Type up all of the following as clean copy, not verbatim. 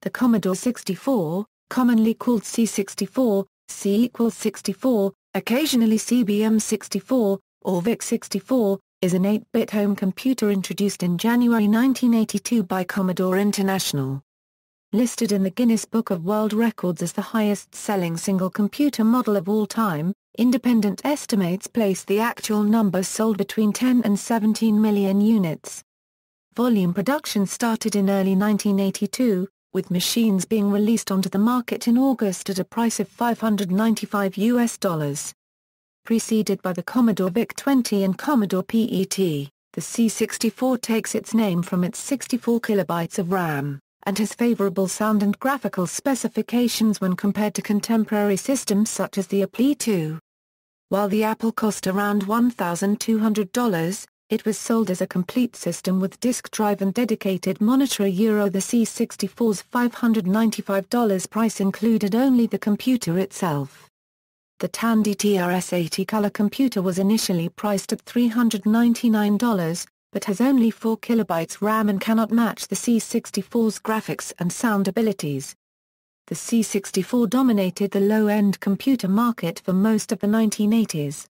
The Commodore 64, commonly called C64, C equals 64, occasionally CBM 64, or VIC 64, is an 8-bit home computer introduced in January 1982 by Commodore International. Listed in the Guinness Book of World Records as the highest-selling single computer model of all time, independent estimates place the actual numbers sold between 10 and 17 million units. Volume production started in early 1982, with machines being released onto the market in August at a price of $595. Preceded by the Commodore VIC-20 and Commodore PET, the C64 takes its name from its 64 kilobytes of RAM, and has favorable sound and graphical specifications when compared to contemporary systems such as the Apple II. While the Apple cost around $1,200, it was sold as a complete system with disk drive and dedicated monitor. The C64's $595 price included only the computer itself. The Tandy TRS-80 Color Computer was initially priced at $399, but has only 4 kilobytes RAM and cannot match the C64's graphics and sound abilities. The C64 dominated the low-end computer market for most of the 1980s.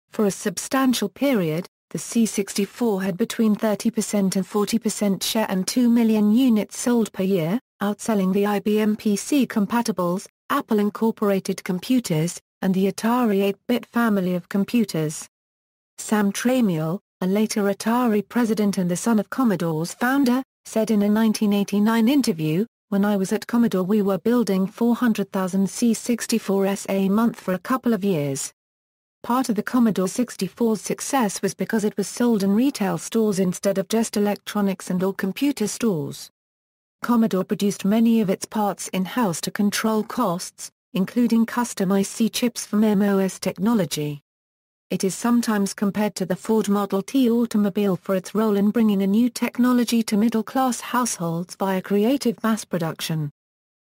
For a substantial period, the C64 had between 30% and 40% share and 2 million units sold per year, outselling the IBM PC-compatibles, Apple Incorporated computers, and the Atari 8-bit family of computers. Sam Tramiel, a later Atari president and the son of Commodore's founder, said in a 1989 interview, "When I was at Commodore we were building 400,000 C64s a month for a couple of years." Part of the Commodore 64's success was because it was sold in retail stores instead of just electronics and/or computer stores. Commodore produced many of its parts in-house to control costs, including custom IC chips from MOS technology. It is sometimes compared to the Ford Model T automobile for its role in bringing a new technology to middle-class households via creative mass production.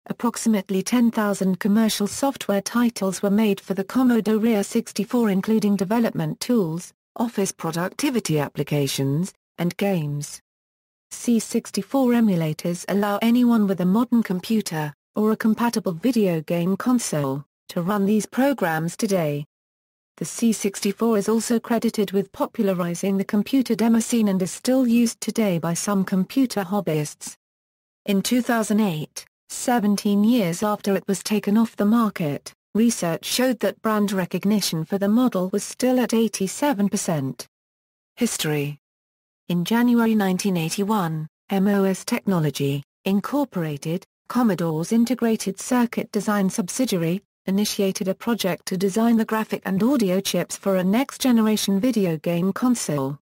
Approximately 10,000 commercial software titles were made for the Commodore IR64, including development tools, office productivity applications, and games. C64 emulators allow anyone with a modern computer, or a compatible video game console, to run these programs today. The C64 is also credited with popularizing the computer demo scene and is still used today by some computer hobbyists. In 2008, 17 years after it was taken off the market, research showed that brand recognition for the model was still at 87%. History. In January 1981, MOS Technology, Incorporated, Commodore's integrated circuit design subsidiary, initiated a project to design the graphic and audio chips for a next-generation video game console.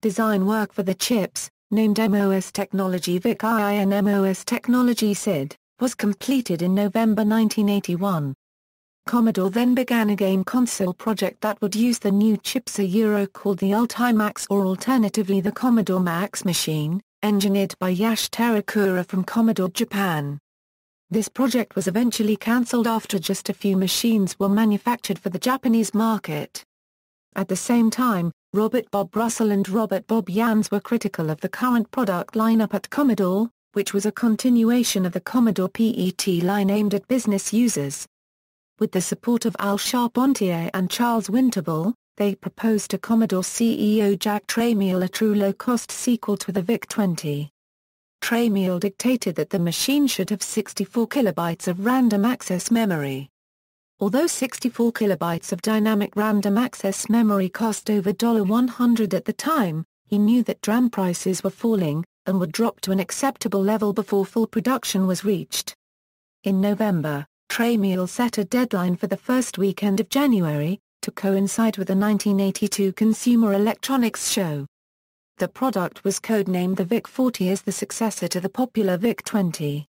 Design work for the chips, named MOS Technology VIC-I and MOS Technology SID, was completed in November 1981. Commodore then began a game console project that would use the new chips called the Ultimax, or alternatively the Commodore Max machine, engineered by Yash Terakura from Commodore Japan. This project was eventually cancelled after just a few machines were manufactured for the Japanese market. At the same time, Robert Bob Russell and Robert Bob Jans were critical of the current product lineup at Commodore, which was a continuation of the Commodore PET line aimed at business users. With the support of Al Charpentier and Charles Winterbull, they proposed to Commodore CEO Jack Tramiel a true low-cost sequel to the VIC-20. Tramiel dictated that the machine should have 64 kilobytes of random access memory. Although 64 kilobytes of dynamic random access memory cost over $100 at the time, he knew that DRAM prices were falling, and would drop to an acceptable level before full production was reached. In November, Tramiel set a deadline for the first weekend of January, to coincide with the 1982 Consumer Electronics Show. The product was codenamed the VIC-40 as the successor to the popular VIC-20.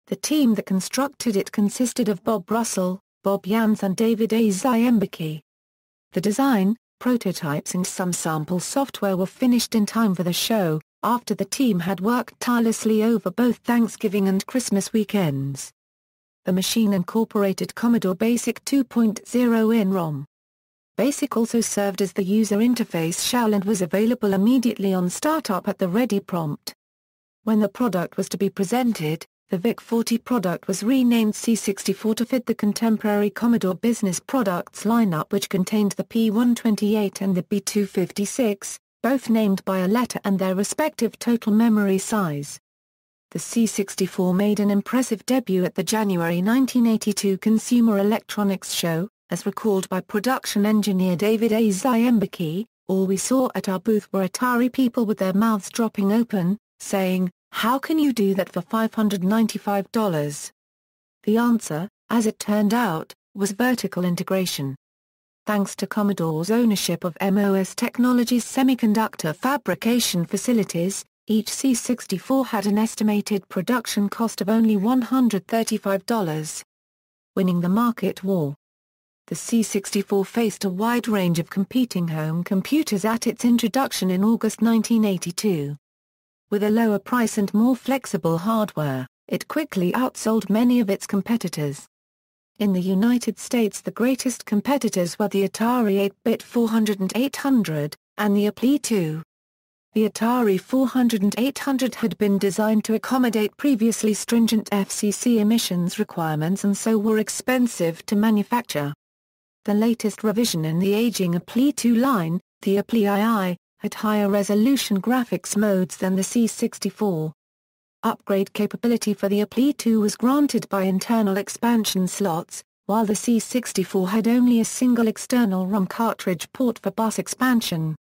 The team that constructed it consisted of Bob Russell, Bob Jans and David A. Ziembicki. The design, prototypes and some sample software were finished in time for the show, after the team had worked tirelessly over both Thanksgiving and Christmas weekends. The machine incorporated Commodore BASIC 2.0 in ROM. BASIC also served as the user interface shell and was available immediately on startup at the ready prompt. When the product was to be presented, The VIC-40 product was renamed C64 to fit the contemporary Commodore business products lineup, which contained the P128 and the B256, both named by a letter and their respective total memory size. The C64 made an impressive debut at the January 1982 Consumer Electronics Show, as recalled by production engineer David A. Ziembicki. "All we saw at our booth were Atari people with their mouths dropping open, saying, 'How can you do that for $595? The answer, as it turned out, was vertical integration. Thanks to Commodore's ownership of MOS Technologies' semiconductor fabrication facilities, each C64 had an estimated production cost of only $135. Winning the market war. The C64 faced a wide range of competing home computers at its introduction in August 1982. With a lower price and more flexible hardware, it quickly outsold many of its competitors. In the United States, the greatest competitors were the Atari 8-bit 400 and 800, and the Apple II. The Atari 400 and 800 had been designed to accommodate previously stringent FCC emissions requirements and so were expensive to manufacture. The latest revision in the aging Apple II line, the Apple II, had higher resolution graphics modes than the C64. Upgrade capability for the Apple II was granted by internal expansion slots, while the C64 had only a single external ROM cartridge port for bus expansion.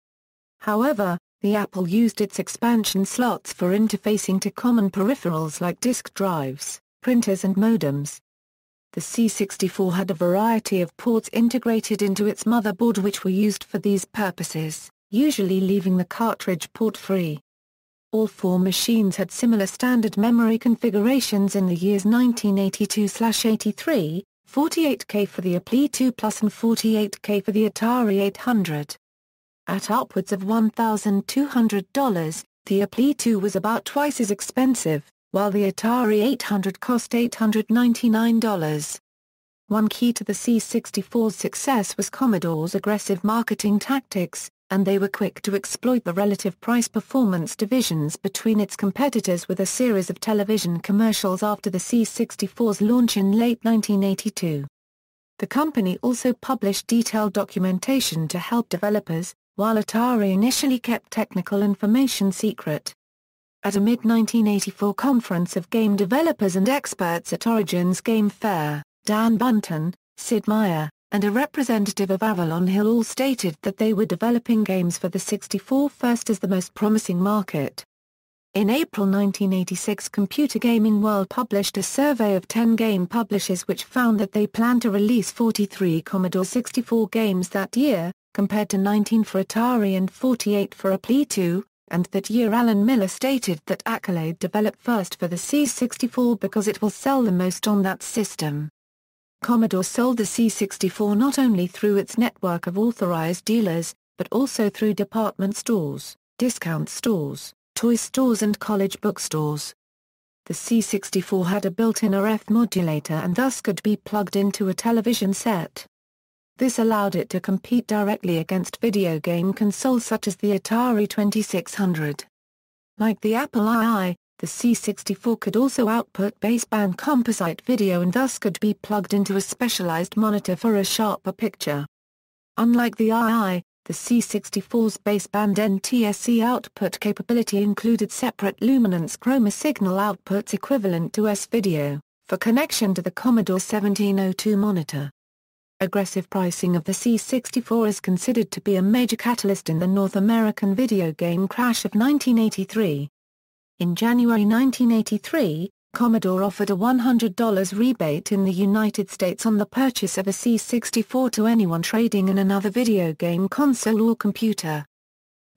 However, the Apple used its expansion slots for interfacing to common peripherals like disk drives, printers and modems. The C64 had a variety of ports integrated into its motherboard which were used for these purposes, usually leaving the cartridge port free. All four machines had similar standard memory configurations in the years 1982/83, 48K for the Apple II Plus and 48K for the Atari 800. At upwards of $1,200, the Apple II was about twice as expensive, while the Atari 800 cost $899. One key to the C64's success was Commodore's aggressive marketing tactics, and they were quick to exploit the relative price-performance divisions between its competitors with a series of television commercials after the C64's launch in late 1982. The company also published detailed documentation to help developers, while Atari initially kept technical information secret. At a mid-1984 conference of game developers and experts at Origin's Game Fair, Dan Bunton, Sid Meier, and a representative of Avalon Hill all stated that they were developing games for the 64 first as the most promising market. In April 1986, Computer Gaming World published a survey of 10 game publishers which found that they planned to release 43 Commodore 64 games that year, compared to 19 for Atari and 48 for Apple II. And that year Alan Miller stated that Accolade developed first for the C64 because it will sell the most on that system. Commodore sold the C64 not only through its network of authorized dealers, but also through department stores, discount stores, toy stores and college bookstores. The C64 had a built-in RF modulator and thus could be plugged into a television set. This allowed it to compete directly against video game consoles such as the Atari 2600. Like the Apple II, the C64 could also output baseband composite video and thus could be plugged into a specialized monitor for a sharper picture. Unlike the II, the C64's baseband NTSC output capability included separate luminance chroma signal outputs equivalent to S-video, for connection to the Commodore 1702 monitor. Aggressive pricing of the C64 is considered to be a major catalyst in the North American video game crash of 1983. In January 1983, Commodore offered a $100 rebate in the United States on the purchase of a C64 to anyone trading in another video game console or computer.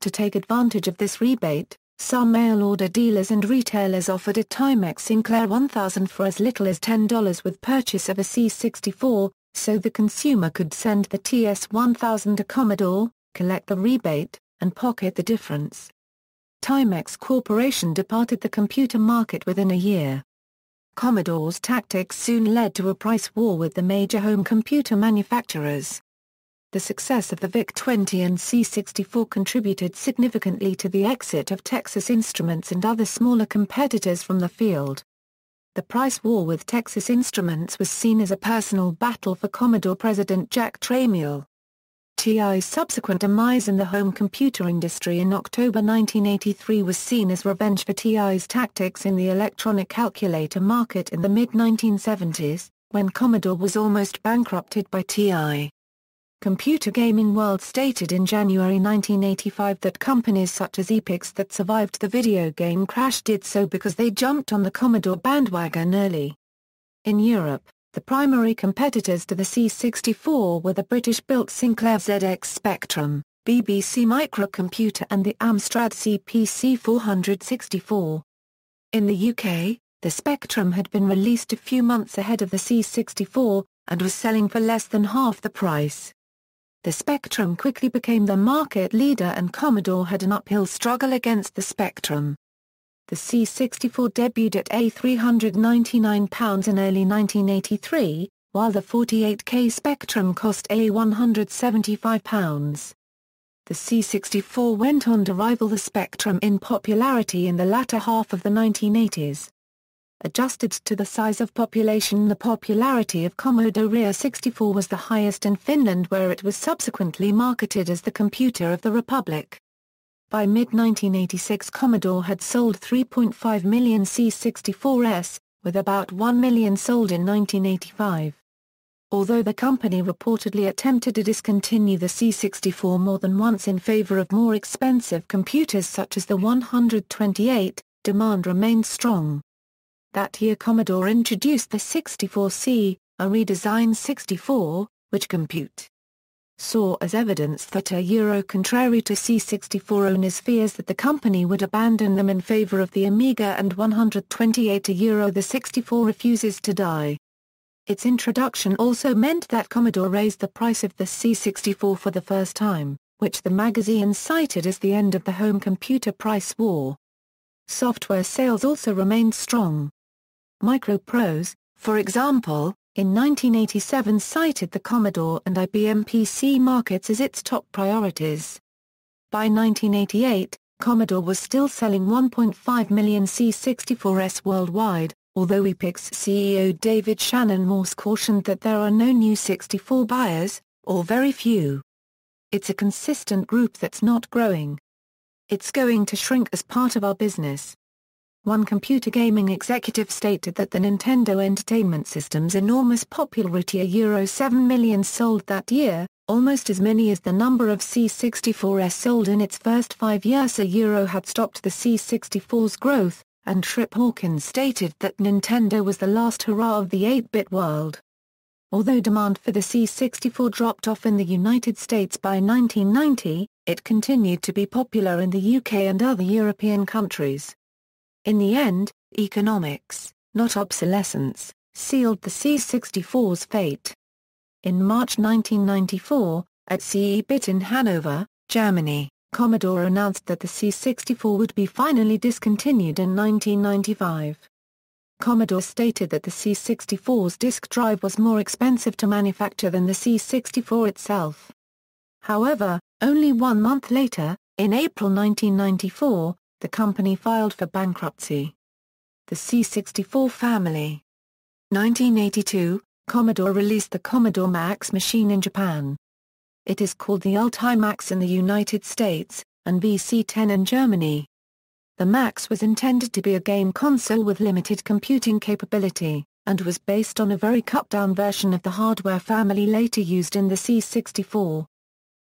To take advantage of this rebate, some mail-order dealers and retailers offered a Timex Sinclair 1000 for as little as $10 with purchase of a C64, so the consumer could send the TS-1000 to Commodore, collect the rebate, and pocket the difference. Timex Corporation departed the computer market within a year. Commodore's tactics soon led to a price war with the major home computer manufacturers. The success of the VIC-20 and C64 contributed significantly to the exit of Texas Instruments and other smaller competitors from the field. The price war with Texas Instruments was seen as a personal battle for Commodore President Jack Tramiel. TI's subsequent demise in the home computer industry in October 1983 was seen as revenge for TI's tactics in the electronic calculator market in the mid-1970s, when Commodore was almost bankrupted by TI. Computer Gaming World stated in January 1985 that companies such as Epix that survived the video game crash did so because they jumped on the Commodore bandwagon early. In Europe, the primary competitors to the C64 were the British-built Sinclair ZX Spectrum, BBC Microcomputer and the Amstrad CPC 464. In the UK, the Spectrum had been released a few months ahead of the C64, and was selling for less than half the price. The Spectrum quickly became the market leader and Commodore had an uphill struggle against the Spectrum. The C64 debuted at £399 in early 1983, while the 48K Spectrum cost £175. The C64 went on to rival the Spectrum in popularity in the latter half of the 1980s. Adjusted to the size of population, the popularity of Commodore 64 was the highest in Finland, where it was subsequently marketed as the computer of the Republic. By mid-1986, Commodore had sold 3.5 million C64s, with about 1 million sold in 1985. Although the company reportedly attempted to discontinue the C64 more than once in favor of more expensive computers such as the 128, demand remained strong. That year Commodore introduced the 64C, a redesigned 64, which Compute saw as evidence that contrary to C64 owners' fears that the company would abandon them in favor of the Amiga and 128, the 64 refuses to die. Its introduction also meant that Commodore raised the price of the C64 for the first time, which the magazine cited as the end of the home computer price war. Software sales also remained strong. Microprose, for example, in 1987 cited the Commodore and IBM PC markets as its top priorities. By 1988, Commodore was still selling 1.5 million C64s worldwide, although Epix CEO David Shannon Morse cautioned that there are no new 64 buyers, or very few. It's a consistent group that's not growing. It's going to shrink as part of our business. One computer gaming executive stated that the Nintendo Entertainment System's enormous popularity, €7 million sold that year, almost as many as the number of C64s sold in its first 5 years, had stopped the C64's growth, and Trip Hawkins stated that Nintendo was the last hurrah of the 8-bit world. Although demand for the C64 dropped off in the United States by 1990, it continued to be popular in the UK and other European countries. In the end, economics, not obsolescence, sealed the C64's fate. In March 1994, at CeBIT in Hanover, Germany, Commodore announced that the C64 would be finally discontinued in 1995. Commodore stated that the C64's disk drive was more expensive to manufacture than the C64 itself. However, only 1 month later, in April 1994, the company filed for bankruptcy. The C64 family. 1982, Commodore released the Commodore Max machine in Japan. It is called the Ultimax in the United States, and VC-10 in Germany. The Max was intended to be a game console with limited computing capability, and was based on a very cut-down version of the hardware family later used in the C64.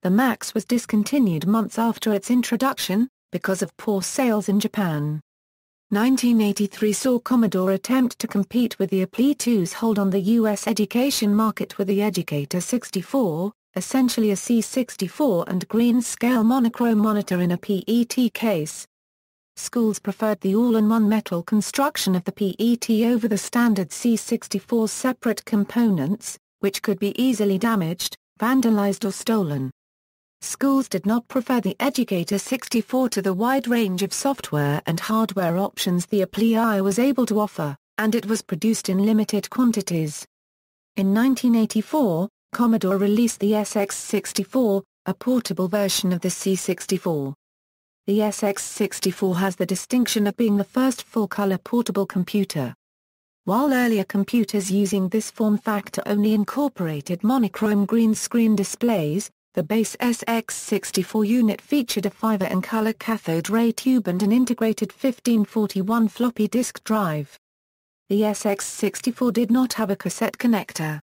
The Max was discontinued months after its introduction, because of poor sales in Japan. 1983 saw Commodore attempt to compete with the Apple II's hold on the U.S. education market with the Educator 64, essentially a C64 and green-scale monochrome monitor in a PET case. Schools preferred the all-in-one metal construction of the PET over the standard C64's separate components, which could be easily damaged, vandalized or stolen. Schools did not prefer the Educator 64 to the wide range of software and hardware options the Apple I was able to offer, and it was produced in limited quantities. In 1984, Commodore released the SX64, a portable version of the C64. The SX64 has the distinction of being the first full-color portable computer. While earlier computers using this form factor only incorporated monochrome green screen displays, the base SX64 unit featured a fiber and color cathode ray tube and an integrated 1541 floppy disk drive. The SX64 did not have a cassette connector.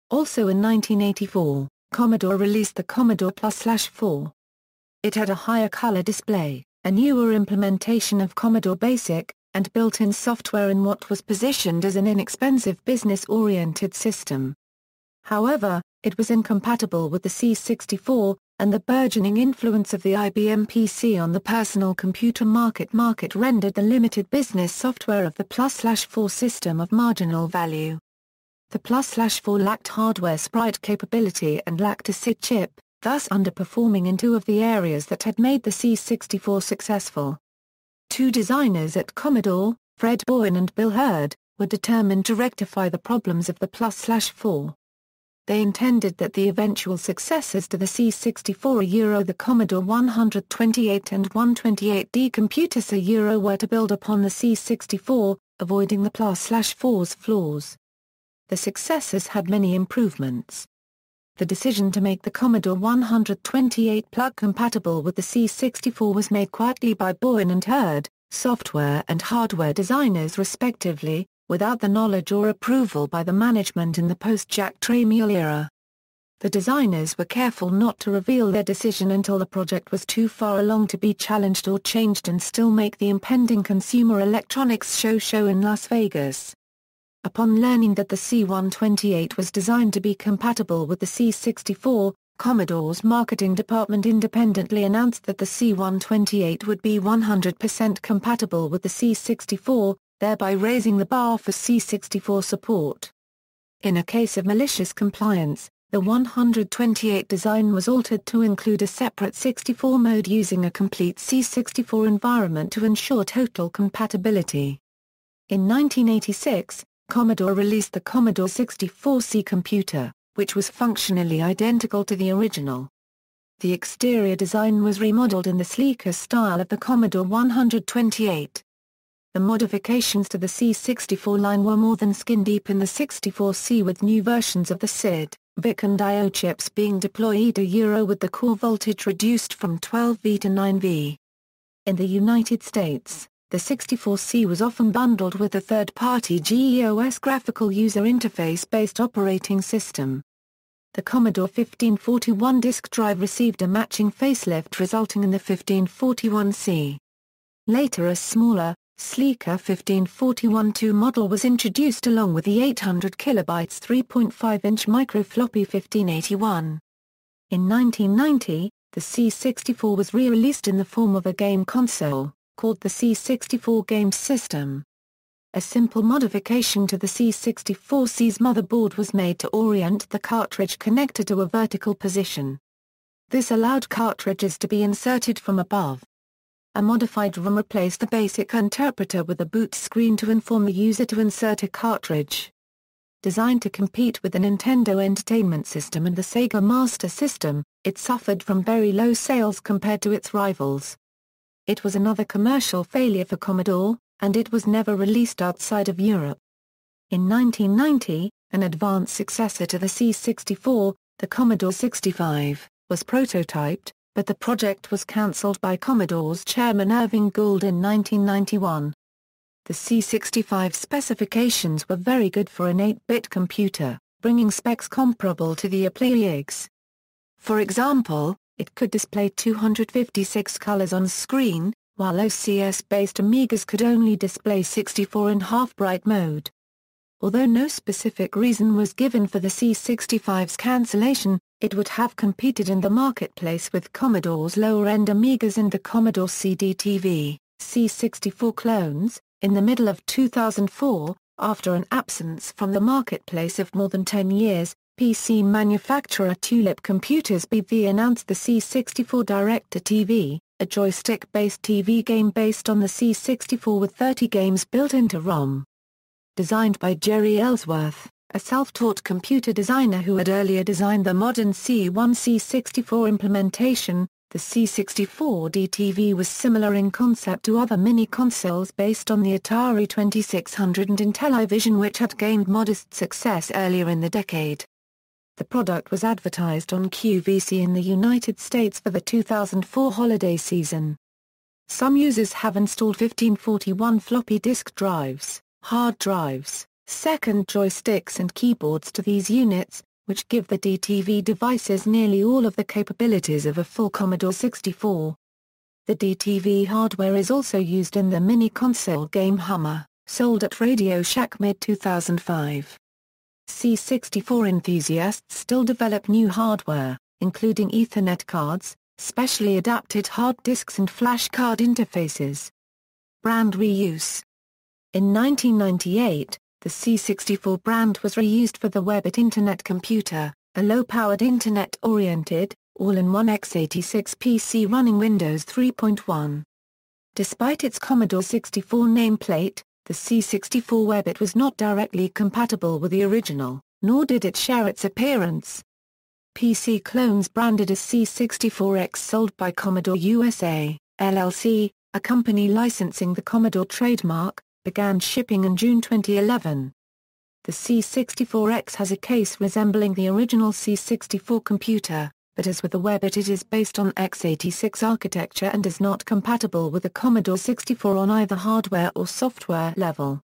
Also in 1984, Commodore released the Commodore Plus/4. It had a higher color display, a newer implementation of Commodore BASIC, and built-in software in what was positioned as an inexpensive business-oriented system. However, it was incompatible with the C64, and the burgeoning influence of the IBM PC on the personal computer market rendered the limited business software of the Plus/4 system of marginal value. The Plus/4 lacked hardware sprite capability and lacked a SID chip, thus underperforming in two of the areas that had made the C64 successful. Two designers at Commodore, Fred Bowen and Bill Hurd, were determined to rectify the problems of the Plus/4. They intended that the eventual successors to the C64 the Commodore 128 and 128D computers were to build upon the C64, avoiding the Plus/4's flaws. The successors had many improvements. The decision to make the Commodore 128 plug compatible with the C64 was made quietly by Bowen and Hurd, software and hardware designers respectively, without the knowledge or approval by the management in the post-Jack Tramiel era. The designers were careful not to reveal their decision until the project was too far along to be challenged or changed and still make the impending Consumer Electronics Show in Las Vegas. Upon learning that the C128 was designed to be compatible with the C64, Commodore's marketing department independently announced that the C128 would be 100% compatible with the C64, thereby raising the bar for C64 support. In a case of malicious compliance, the 128 design was altered to include a separate 64 mode using a complete C64 environment to ensure total compatibility. In 1986, Commodore released the Commodore 64C computer, which was functionally identical to the original. The exterior design was remodeled in the sleeker style of the Commodore 128. The modifications to the C64 line were more than skin-deep in the 64C, with new versions of the SID, VIC and I/O chips being deployed with the core voltage reduced from 12V to 9V. In the United States, the 64C was often bundled with a third-party GEOS graphical user interface-based operating system. The Commodore 1541 disk drive received a matching facelift resulting in the 1541C. Later a smaller, sleeker 1541-2 model was introduced along with the 800 kilobytes 3.5-inch microfloppy 1581. In 1990, the C64 was re-released in the form of a game console, called the C64 Game System. A simple modification to the C64C's motherboard was made to orient the cartridge connector to a vertical position. This allowed cartridges to be inserted from above. A modified ROM replaced the basic interpreter with a boot screen to inform the user to insert a cartridge. Designed to compete with the Nintendo Entertainment System and the Sega Master System, it suffered from very low sales compared to its rivals. It was another commercial failure for Commodore, and it was never released outside of Europe. In 1990, an advanced successor to the C64, the Commodore 65, was prototyped, but the project was cancelled by Commodore's chairman Irving Gould in 1991. The C65 specifications were very good for an 8-bit computer, bringing specs comparable to the Apleig's. For example, it could display 256 colors on screen, while OCS-based Amigas could only display 64.5 bright mode. Although no specific reason was given for the C65's cancellation, it would have competed in the marketplace with Commodore's lower-end Amigas and the Commodore CD-TV, C64 clones. In the middle of 2004, after an absence from the marketplace of more than 10 years, PC manufacturer Tulip Computers BV announced the C64 Direct-to-TV, a joystick-based TV game based on the C64 with 30 games built into ROM. Designed by Jerry Ellsworth, a self-taught computer designer who had earlier designed the modern C1 C64 implementation, The C64DTV was similar in concept to other mini-consoles based on the Atari 2600 and Intellivision, which had gained modest success earlier in the decade. The product was advertised on QVC in the United States for the 2004 holiday season. Some users have installed 1541 floppy disk drives, hard drives, second joysticks and keyboards to these units, which give the DTV devices nearly all of the capabilities of a full Commodore 64. The DTV hardware is also used in the mini-console game Hummer, sold at Radio Shack mid-2005. C64 enthusiasts still develop new hardware, including Ethernet cards, specially adapted hard disks and flash card interfaces. Brand reuse. In 1998, the C64 brand was reused for the Webbit Internet Computer, a low-powered Internet-oriented, all-in-one x86 PC running Windows 3.1. Despite its Commodore 64 nameplate, the C64 Webbit was not directly compatible with the original, nor did it share its appearance. PC clones branded as C64X sold by Commodore USA, LLC, a company licensing the Commodore trademark, began shipping in June 2011. The C64X has a case resembling the original C64 computer, but as with the Webbit it is based on x86 architecture and is not compatible with the Commodore 64 on either hardware or software level.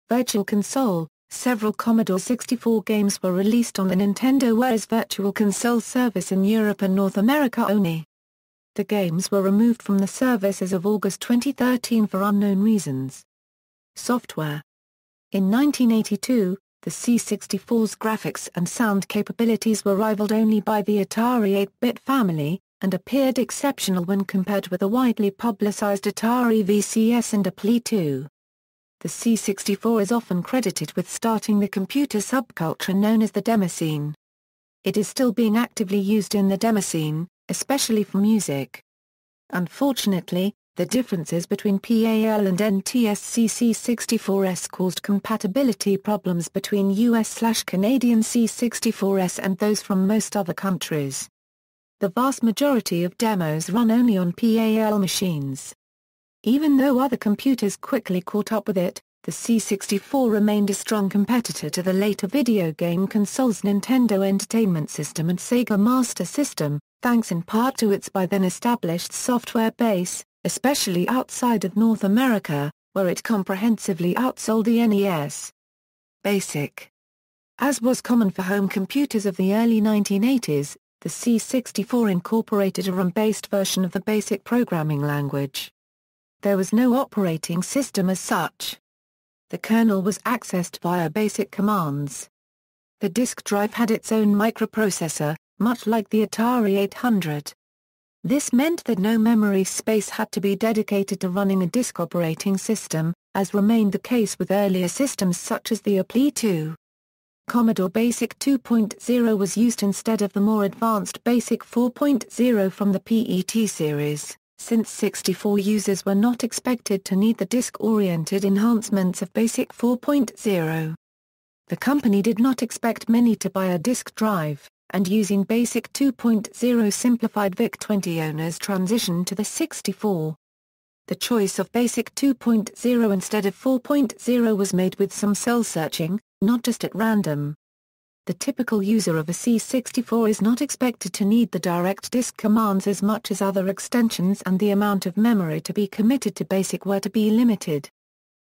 Virtual Console. Several Commodore 64 games were released on the Nintendo Ware's Virtual Console service in Europe and North America only. The games were removed from the service as of August 2013 for unknown reasons. Software. In 1982, the C64's graphics and sound capabilities were rivaled only by the Atari 8-bit family, and appeared exceptional when compared with the widely publicized Atari VCS and Apple II. The C64 is often credited with starting the computer subculture known as the demoscene. It is still being actively used in the demoscene, especially for music. Unfortunately, the differences between PAL and NTSC C64S caused compatibility problems between US/Canadian C64S and those from most other countries. The vast majority of demos run only on PAL machines. Even though other computers quickly caught up with it, the C64 remained a strong competitor to the later video game consoles Nintendo Entertainment System and Sega Master System, thanks in part to its by then established software base, especially outside of North America, where it comprehensively outsold the NES. BASIC. As was common for home computers of the early 1980s, the C64 incorporated a RAM-based version of the BASIC programming language. There was no operating system as such. The kernel was accessed via BASIC commands. The disk drive had its own microprocessor, much like the Atari 800. This meant that no memory space had to be dedicated to running a disk operating system, as remained the case with earlier systems such as the Apple II. Commodore BASIC 2.0 was used instead of the more advanced BASIC 4.0 from the PET series, since 64 users were not expected to need the disk-oriented enhancements of BASIC 4.0. The company did not expect many to buy a disk drive, and using BASIC 2.0 simplified VIC-20 owners' transition to the 64. The choice of BASIC 2.0 instead of 4.0 was made with some cell searching, not just at random. The typical user of a C64 is not expected to need the direct disk commands as much as other extensions, and the amount of memory to be committed to BASIC were to be limited.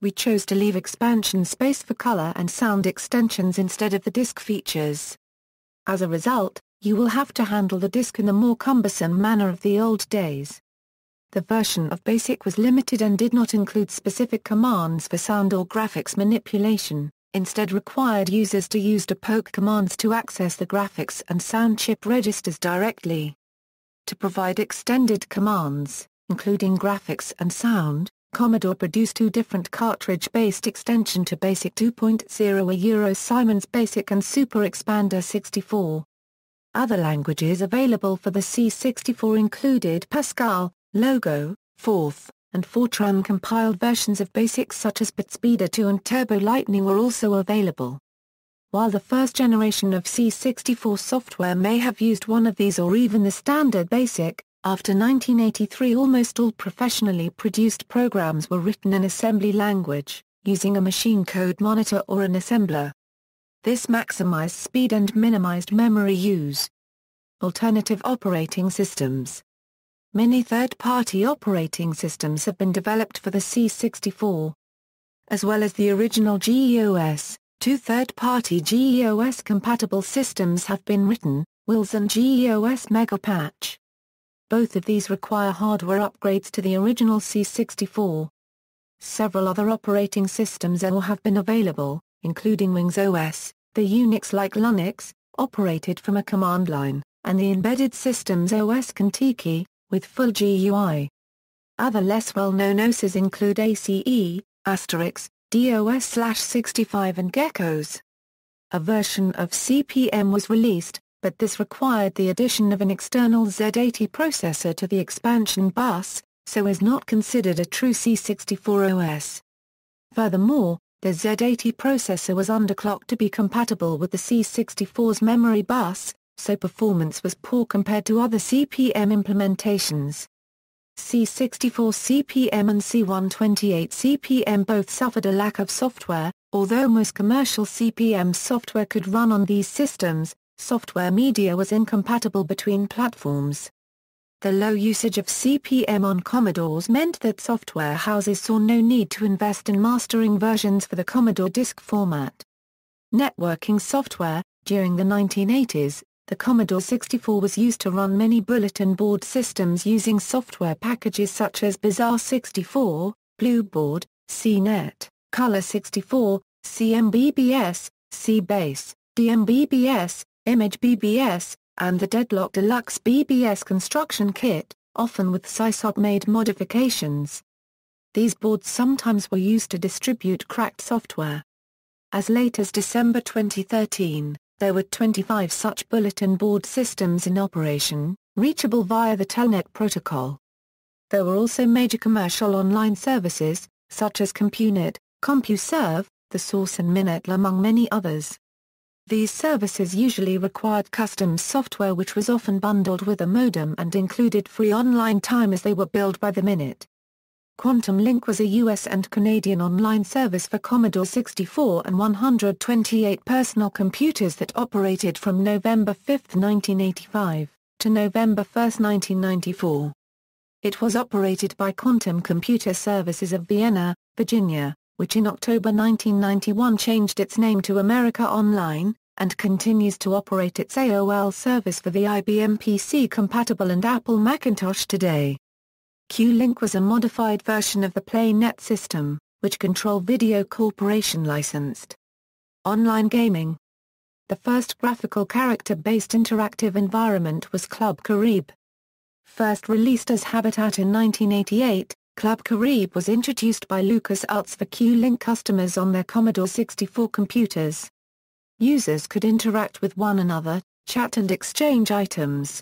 We chose to leave expansion space for color and sound extensions instead of the disk features. As a result, you will have to handle the disk in the more cumbersome manner of the old days. The version of BASIC was limited and did not include specific commands for sound or graphics manipulation, instead required users to use poke commands to access the graphics and sound chip registers directly. To provide extended commands, including graphics and sound, Commodore produced two different cartridge-based extension to BASIC 2.0 Siemens BASIC and Super Expander 64. Other languages available for the C64 included Pascal, Logo, Forth, and Fortran. Compiled versions of BASIC such as Speeder 2 and Turbo Lightning were also available. While the first generation of C64 software may have used one of these or even the standard BASIC, After 1983, almost all professionally produced programs were written in assembly language, using a machine code monitor or an assembler. This maximized speed and minimized memory use. Alternative operating systems. Many third-party operating systems have been developed for the C64. As well as the original GEOS, two third-party GEOS-compatible systems have been written, Wills and GEOS Megapatch. Both of these require hardware upgrades to the original C64. Several other operating systems have been available, including Wings OS, the Unix-like Linux, operated from a command line, and the embedded systems OS Kentucky, with full GUI. Other less well-known OSes include ACE, Asterix, DOS/65 and Geckos. A version of CP/M was released, but this required the addition of an external Z80 processor to the expansion bus, so is not considered a true C64 OS. Furthermore, the Z80 processor was underclocked to be compatible with the C64's memory bus, so performance was poor compared to other CP/M implementations. C64 CP/M and C128 CP/M both suffered a lack of software, although most commercial CP/M software could run on these systems. Software media was incompatible between platforms. The low usage of CP/M on Commodores meant that software houses saw no need to invest in mastering versions for the Commodore disk format. Networking software. During the 1980s, the Commodore 64 was used to run many bulletin board systems using software packages such as Bazaar 64, Blueboard, CNET, Color 64, CMBBS, CBase, DMBBS, Image BBS, and the Deadlock Deluxe BBS construction kit, often with SysOp-made modifications. These boards sometimes were used to distribute cracked software. As late as December 2013, there were 25 such bulletin board systems in operation, reachable via the Telnet protocol. There were also major commercial online services, such as CompuNet, CompuServe, The Source and Minetl among many others. These services usually required custom software which was often bundled with a modem and included free online time as they were billed by the minute. Quantum Link was a US and Canadian online service for Commodore 64 and 128 personal computers that operated from November 5, 1985, to November 1, 1994. It was operated by Quantum Computer Services of Vienna, Virginia, which in October 1991 changed its name to America Online, and continues to operate its AOL service for the IBM PC-compatible and Apple Macintosh today. Q-Link was a modified version of the PlayNet system, which Control Video Corporation licensed. Online gaming. The first graphical character-based interactive environment was Club Caribe. First released as Habitat in 1988, Club Caribe was introduced by LucasArts for Q-Link customers on their Commodore 64 computers. Users could interact with one another, chat and exchange items.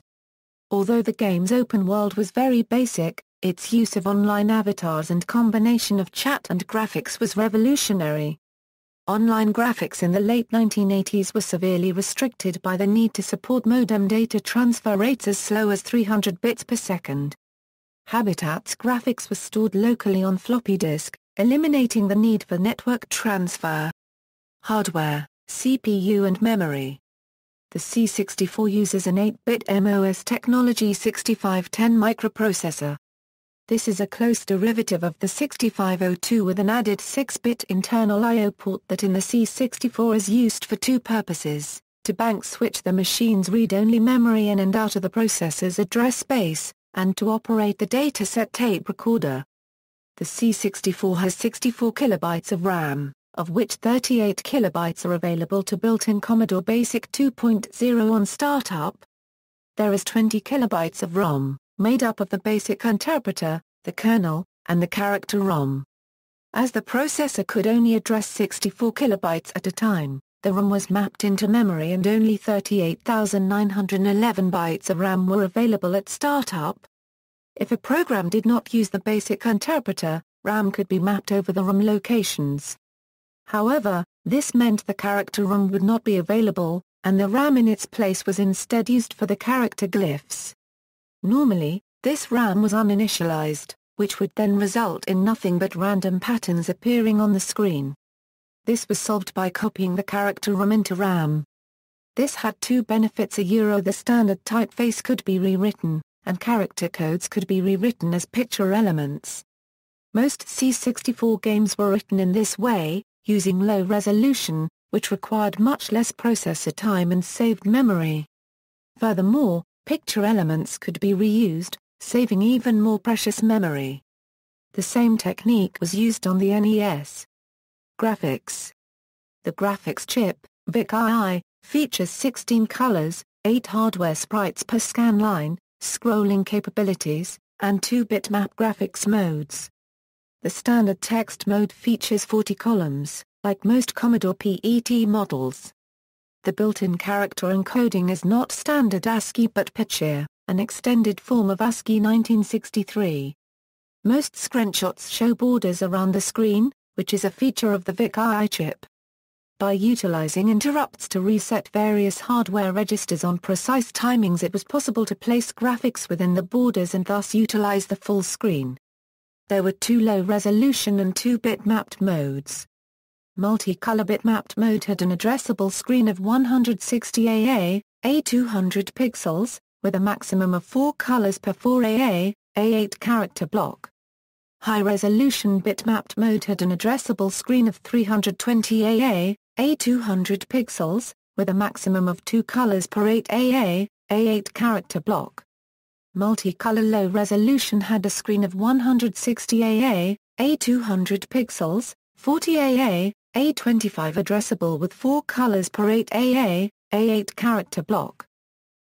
Although the game's open world was very basic, its use of online avatars and combination of chat and graphics was revolutionary. Online graphics in the late 1980s were severely restricted by the need to support modem data transfer rates as slow as 300 bits per second. Habitat's graphics were stored locally on floppy disk, eliminating the need for network transfer. Hardware, CPU and memory. The C64 uses an 8-bit MOS technology 6510 microprocessor. This is a close derivative of the 6502 with an added 6-bit internal I/O port that in the C64 is used for two purposes, to bank switch the machine's read-only memory in and out of the processor's address space, and to operate the dataset tape recorder. The C64 has 64 kilobytes of RAM, of which 38 kilobytes are available to built-in Commodore BASIC 2.0 on startup. There is 20 kilobytes of ROM, made up of the BASIC interpreter, the kernel, and the character ROM. As the processor could only address 64 kilobytes at a time, the ROM was mapped into memory and only 38,911 bytes of RAM were available at startup. If a program did not use the BASIC interpreter, RAM could be mapped over the ROM locations. However, this meant the character ROM would not be available, and the RAM in its place was instead used for the character glyphs. Normally, This RAM was uninitialized, which would then result in nothing but random patterns appearing on the screen. This was solved by copying the character RAM into RAM. This had two benefits: the standard typeface could be rewritten, and character codes could be rewritten as picture elements. Most C64 games were written in this way, using low resolution, which required much less processor time and saved memory. Furthermore, picture elements could be reused, saving even more precious memory. The same technique was used on the NES. Graphics. The graphics chip, VIC-II, features 16 colors, 8 hardware sprites per scan line, scrolling capabilities, and 2-bit map graphics modes. The standard text mode features 40 columns, like most Commodore PET models. The built-in character encoding is not standard ASCII but picture, an extended form of ASCII 1963. Most screenshots show borders around the screen, which is a feature of the VIC-II chip. By utilizing interrupts to reset various hardware registers on precise timings, it was possible to place graphics within the borders and thus utilize the full screen. There were 2 low-resolution and 2-bit mapped modes. Multicolor bit-mapped mode had an addressable screen of 160 AA, A200 pixels, with a maximum of 4 colors per 4 AA, A8 character block. High-resolution bit-mapped mode had an addressable screen of 320 AA, A200 pixels, with a maximum of 2 colors per 8 AA, A8 character block. Multicolor low-resolution had a screen of 160 AA, A200 pixels, 40 AA, A25 addressable with 4 colors per 8 AA, A8 character block.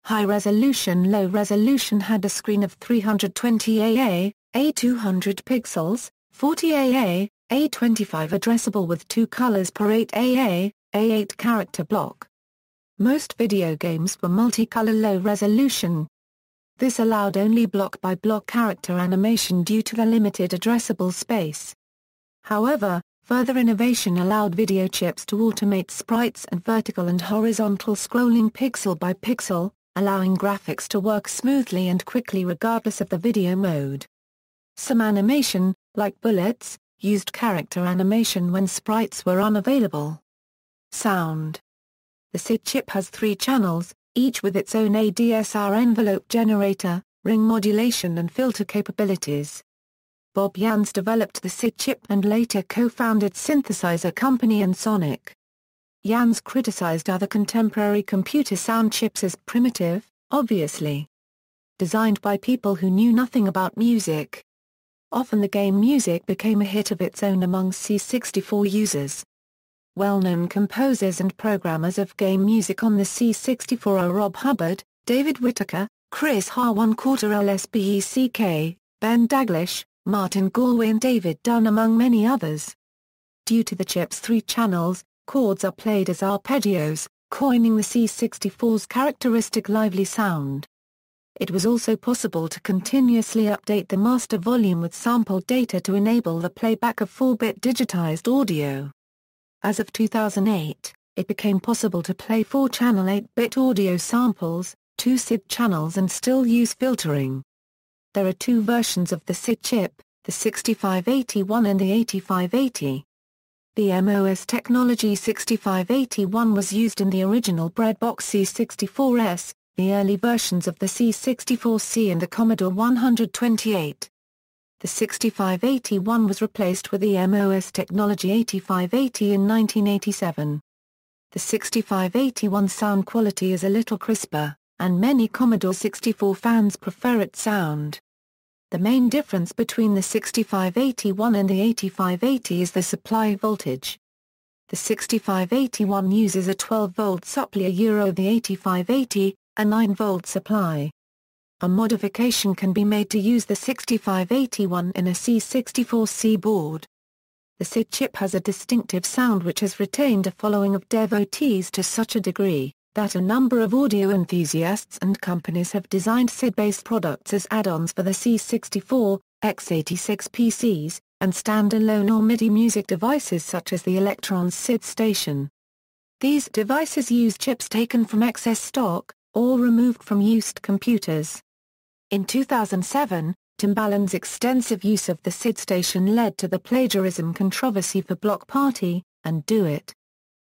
High-resolution low-resolution had a screen of 320 AA, A200 pixels, 40 AA, A25 addressable with 2 colors per 8 AA, A8 character block. Most video games were multicolor low-resolution. This allowed only block-by-block character animation due to the limited addressable space. However, further innovation allowed video chips to automate sprites and vertical and horizontal scrolling pixel by pixel, allowing graphics to work smoothly and quickly regardless of the video mode. Some animation, like bullets, used character animation when sprites were unavailable. Sound. The SID chip has 3 channels, each with its own ADSR envelope generator, ring modulation and filter capabilities. Bob Jans developed the SID chip and later co-founded synthesizer company Ensoniq. Jans criticized other contemporary computer sound chips as primitive, obviously designed by people who knew nothing about music. Often the game music became a hit of its own among C64 users. Well-known composers and programmers of game music on the C64 are Rob Hubbard, David Whittaker, Chris Harwin-LSBECK, Ben Daglish, Martin Galway and David Dunn among many others. Due to the chip's 3 channels, chords are played as arpeggios, coining the C64's characteristic lively sound. It was also possible to continuously update the master volume with sampled data to enable the playback of 4-bit digitized audio. As of 2008, it became possible to play 4-channel 8-bit audio samples, 2 SID channels and still use filtering. There are 2 versions of the SID chip, the 6581 and the 8580. The MOS technology 6581 was used in the original breadbox C64S, the early versions of the C64C and the Commodore 128. The 6581 was replaced with the MOS technology 8580 in 1987. The 6581 sound quality is a little crisper, and many Commodore 64 fans prefer its sound. The main difference between the 6581 and the 8580 is the supply voltage. The 6581 uses a 12-volt supply, the 8580, a 9-volt supply. A modification can be made to use the 6581 in a C64C board. The SID chip has a distinctive sound which has retained a following of devotees to such a degree, that a number of audio enthusiasts and companies have designed SID-based products as add-ons for the C64, x86 PCs, and standalone or MIDI music devices such as the Electron's SID station. These devices use chips taken from excess stock, or removed from used computers. In 2007, Timbaland's extensive use of the SID station led to the plagiarism controversy for Block Party and Do It.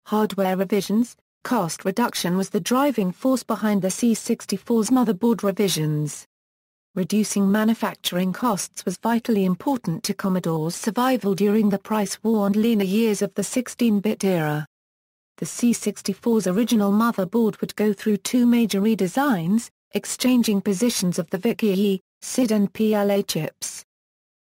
Hardware revisions. Cost reduction was the driving force behind the C64's motherboard revisions. Reducing manufacturing costs was vitally important to Commodore's survival during the price war and leaner years of the 16-bit era. The C64's original motherboard would go through two major redesigns, exchanging positions of the VIC-E, SID and PLA chips.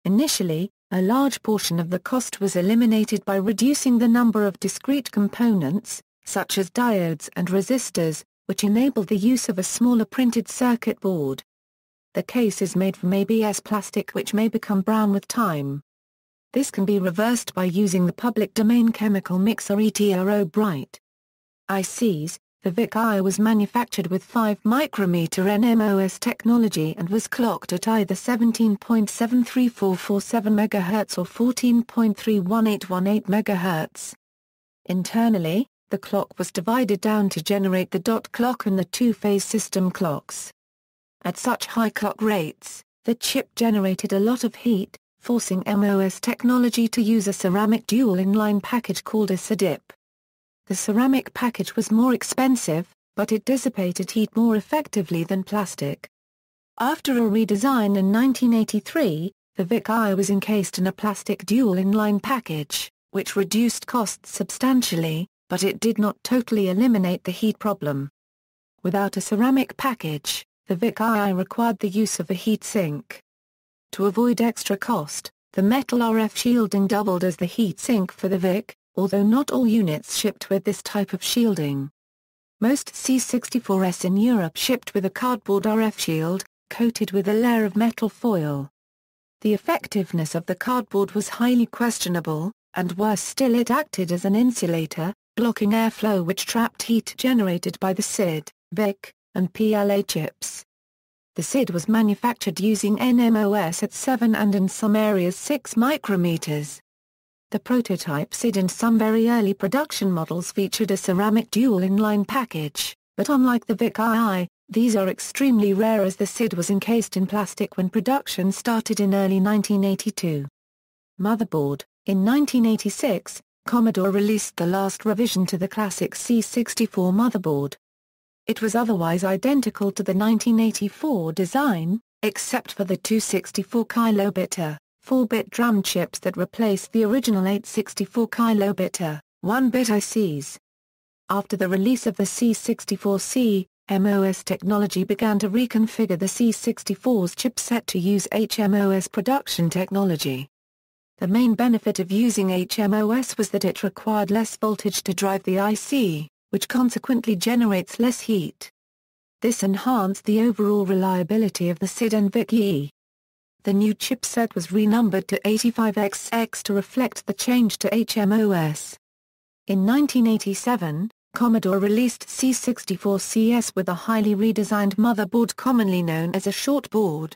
Initially, a large portion of the cost was eliminated by reducing the number of discrete components, such as diodes and resistors, which enabled the use of a smaller printed circuit board. The case is made from ABS plastic which may become brown with time. This can be reversed by using the public domain chemical mixer ETRO Bright. ICs. The VIC-I was manufactured with 5 micrometer NMOS technology and was clocked at either 17.73447 MHz or 14.31818 MHz. Internally, the clock was divided down to generate the dot clock and the two-phase system clocks. At such high clock rates, the chip generated a lot of heat, forcing MOS technology to use a ceramic dual inline package called a CDIP. The ceramic package was more expensive, but it dissipated heat more effectively than plastic. After a redesign in 1983, the VIC-I was encased in a plastic dual inline package, which reduced costs substantially, but it did not totally eliminate the heat problem. Without a ceramic package, the VIC-I required the use of a heat sink. To avoid extra cost, the metal RF shielding doubled as the heat sink for the VIC, although not all units shipped with this type of shielding. Most C64s in Europe shipped with a cardboard RF shield, coated with a layer of metal foil. The effectiveness of the cardboard was highly questionable, and worse still it acted as an insulator, blocking airflow which trapped heat generated by the SID, VIC, and PLA chips. The SID was manufactured using NMOS at 7 and in some areas 6 micrometers. The prototype SID and some very early production models featured a ceramic dual inline package, but unlike the VIC-I, these are extremely rare as the SID was encased in plastic when production started in early 1982. Motherboard. In 1986, Commodore released the last revision to the classic C64 motherboard. It was otherwise identical to the 1984 design, except for the 264 kilobit 4-bit DRAM chips that replaced the original 864 kilobit 1-bit ICs. After the release of the C64C, MOS technology began to reconfigure the C64's chipset to use HMOS production technology. The main benefit of using HMOS was that it required less voltage to drive the IC, which consequently generates less heat. This enhanced the overall reliability of the SID and VIC-E. The new chipset was renumbered to 85XX to reflect the change to HMOS. In 1987, Commodore released C64CS with a highly redesigned motherboard commonly known as a short board.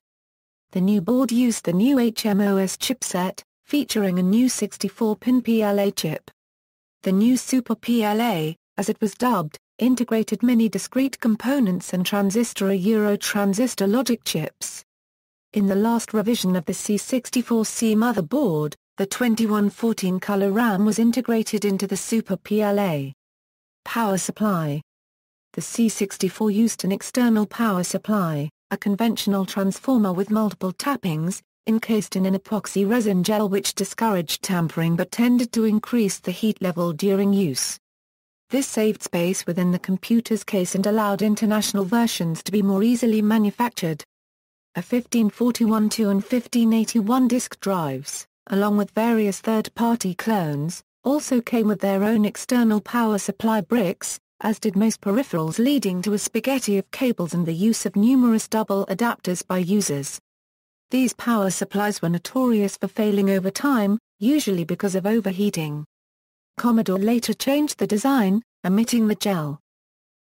The new board used the new HMOS chipset, featuring a new 64-pin PLA chip. The new Super PLA, as it was dubbed, integrated many discrete components and transistor logic chips. In the last revision of the C64C motherboard, the 2114 color RAM was integrated into the Super PLA. Power supply. The C64 used an external power supply, a conventional transformer with multiple tappings, encased in an epoxy resin gel which discouraged tampering but tended to increase the heat level during use. This saved space within the computer's case and allowed international versions to be more easily manufactured. A 1541-2 and 1581 disk drives, along with various third-party clones, also came with their own external power supply bricks, as did most peripherals, leading to a spaghetti of cables and the use of numerous double adapters by users. These power supplies were notorious for failing over time, usually because of overheating. Commodore later changed the design, omitting the gel.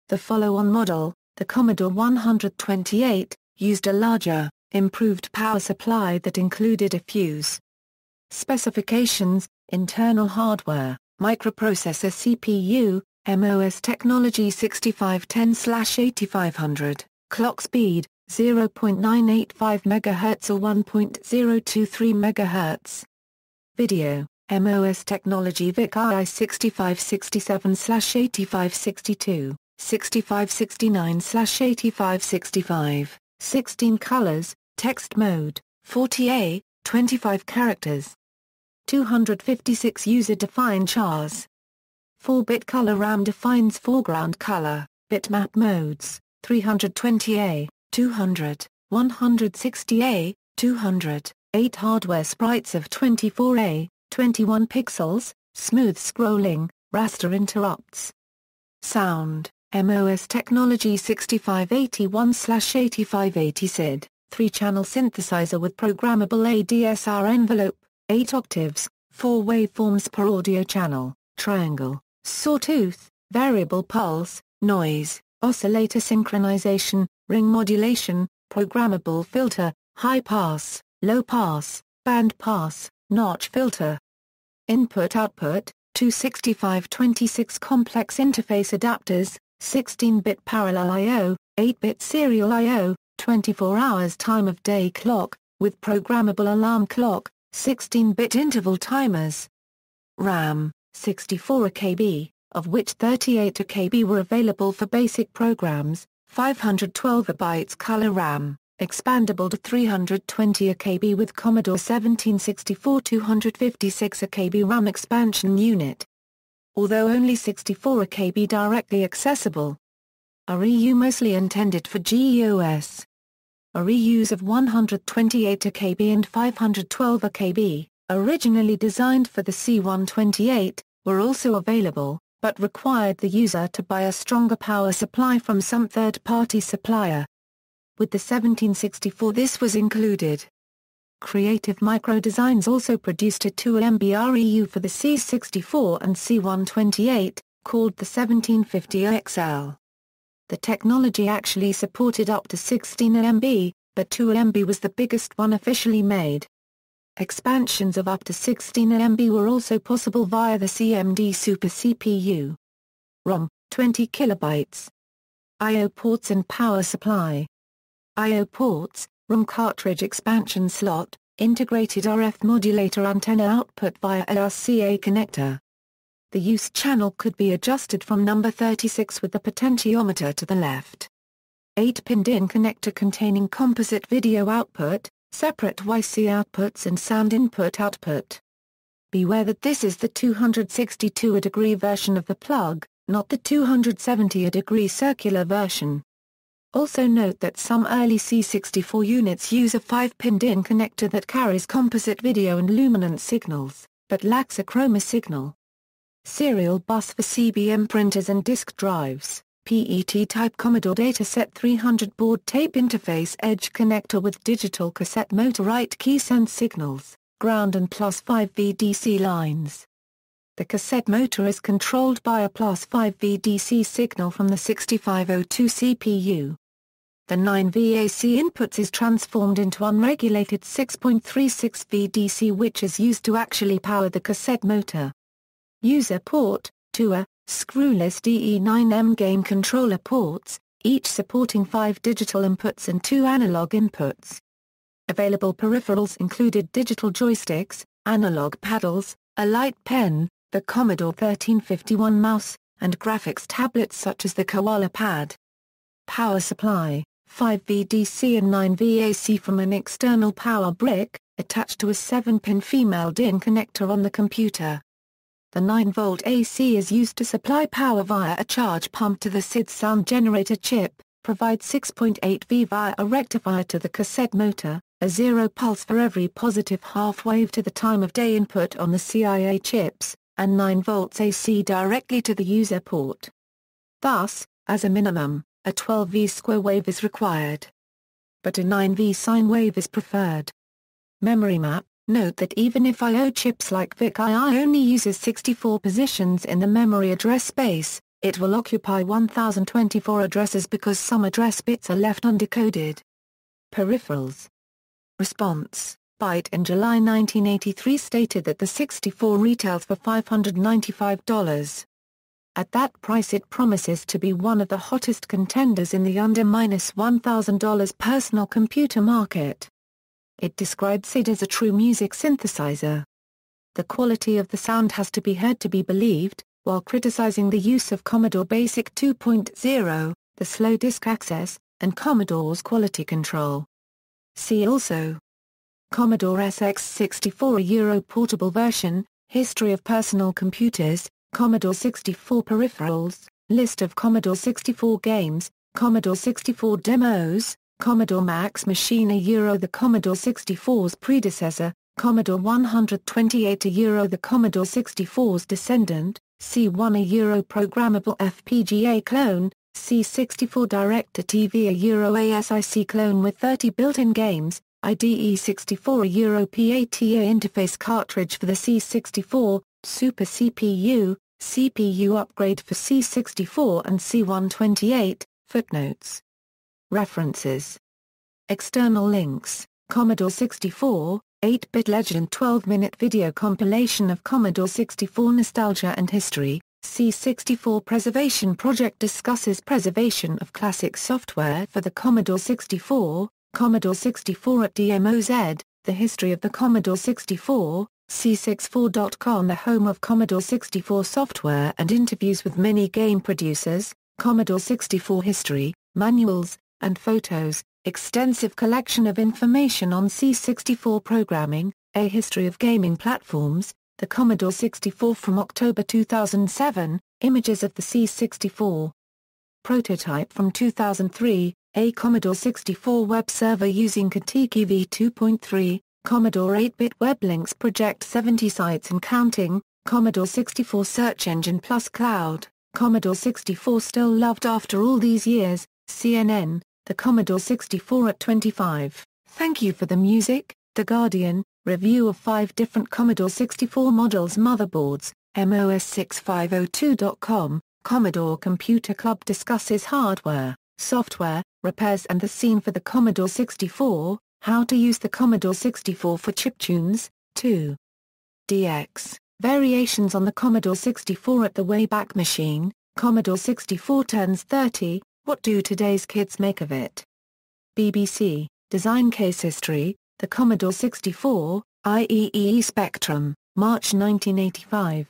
The follow-on model, the Commodore 128, used a larger, improved power supply that included a fuse. Specifications: internal hardware, microprocessor CPU, MOS technology 6510/8500, clock speed, 0.985 MHz or 1.023 MHz. Video, MOS Technology VIC II6567/8562, 6569/8565, 16 colors, text mode, 40A, 25 characters. 256 user-defined chars. 4-bit color RAM defines foreground color, bitmap modes, 320A, 200, 160A, 200, 8 hardware sprites of 24A, 21 pixels, smooth scrolling, raster interrupts. Sound, MOS Technology 6581/8580 SID, 3-channel synthesizer with programmable ADSR envelope, 8 octaves, 4 waveforms per audio channel, triangle, sawtooth, variable pulse, noise, oscillator synchronization, ring modulation, programmable filter, high pass, low pass, band pass, notch filter. Input-output, 265/26 complex interface adapters, 16-bit parallel I/O, 8-bit serial I/O, 24 hours time of day clock, with programmable alarm clock, 16-bit interval timers. RAM, 64 KB, of which 38 KB were available for basic programs, 512 bytes color RAM, expandable to 320 KB with Commodore 1764 256 KB RAM expansion unit. Although only 64 KB directly accessible. A REU mostly intended for GEOS. A reuse of 128 KB and 512 KB, originally designed for the C-128, were also available, but required the user to buy a stronger power supply from some third-party supplier. With the 1764 this was included. Creative Micro Designs also produced a 2 MB REU for the C-64 and C-128, called the 1750 XL. The technology actually supported up to 16 MB, but 2 MB was the biggest one officially made. Expansions of up to 16 MB were also possible via the CMD Super CPU. ROM, 20 kilobytes. I/O ports and power supply. I/O ports, ROM cartridge expansion slot, integrated RF modulator antenna output via a RCA connector. The use channel could be adjusted from number 36 with the potentiometer to the left. 8-pin DIN connector containing composite video output, separate YC outputs and sound input-output. Beware that this is the 262° version of the plug, not the 270° circular version. Also note that some early C64 units use a 5-pin DIN connector that carries composite video and luminance signals, but lacks a chroma signal. Serial bus for CBM printers and disk drives, PET-type Commodore dataset 300 board tape interface edge connector with digital cassette motor right key send signals, ground and plus 5 VDC lines. The cassette motor is controlled by a plus 5 VDC signal from the 6502 CPU. The 9 VAC inputs is transformed into unregulated 6.36 VDC which is used to actually power the cassette motor. User port, 2A, screwless DE9M game controller ports, each supporting 5 digital inputs and 2 analog inputs. Available peripherals included digital joysticks, analog paddles, a light pen, the Commodore 1351 mouse, and graphics tablets such as the Koala Pad. Power supply, 5 VDC and 9 VAC from an external power brick, attached to a 7-pin female DIN connector on the computer. The 9-volt AC is used to supply power via a charge pump to the SID sound generator chip, provide 6.8 V via a rectifier to the cassette motor, a 0 pulse for every positive half wave to the time of day input on the CIA chips, and 9 volts AC directly to the user port. Thus, as a minimum, a 12 V square wave is required. But a 9 V sine wave is preferred. Memory map. Note that even if I/O chips like VIC II only uses 64 positions in the memory address space, it will occupy 1024 addresses because some address bits are left undecoded. Peripherals. Response. Byte in July 1983 stated that the 64 retails for $595. At that price it promises to be one of the hottest contenders in the under $1,000 personal computer market. It describes it as a true music synthesizer. The quality of the sound has to be heard to be believed, while criticizing the use of Commodore BASIC 2.0, the slow disk access, and Commodore's quality control. See also: Commodore SX64 Euro portable version, History of personal computers, Commodore 64 peripherals, List of Commodore 64 games, Commodore 64 demos, Commodore Max Machine Euro the Commodore 64's predecessor, Commodore 128 Euro the Commodore 64's descendant, C1 Euro programmable FPGA clone, C64 Direct-to-TV Euro ASIC clone with 30 built-in games, IDE 64 Euro PATA interface cartridge for the C64, Super CPU, CPU upgrade for C64 and C128, footnotes. References. External links: Commodore 64, 8-bit legend 12-minute video compilation of Commodore 64 nostalgia and history, C64 Preservation Project discusses preservation of classic software for the Commodore 64, Commodore 64 at DMOZ, the history of the Commodore 64, C64.com the home of Commodore 64 software and interviews with many game producers, Commodore 64 history, manuals, and photos, extensive collection of information on C64 programming, a history of gaming platforms, the Commodore 64 from October 2007, images of the C64 prototype from 2003, a Commodore 64 web server using Katiki v2.3, Commodore 8-bit web links project 70 sites and counting, Commodore 64 search engine plus cloud, Commodore 64 still loved after all these years, CNN, the Commodore 64 at 25. Thank you for the music, The Guardian, review of 5 different Commodore 64 models motherboards, MOS6502.com, Commodore Computer Club discusses hardware, software, repairs and the scene for the Commodore 64, how to use the Commodore 64 for chiptunes, 2. DX, variations on the Commodore 64 at the Wayback Machine, Commodore 64 turns 30, what do today's kids make of it? BBC, design case history, the Commodore 64, IEEE Spectrum, March 1985.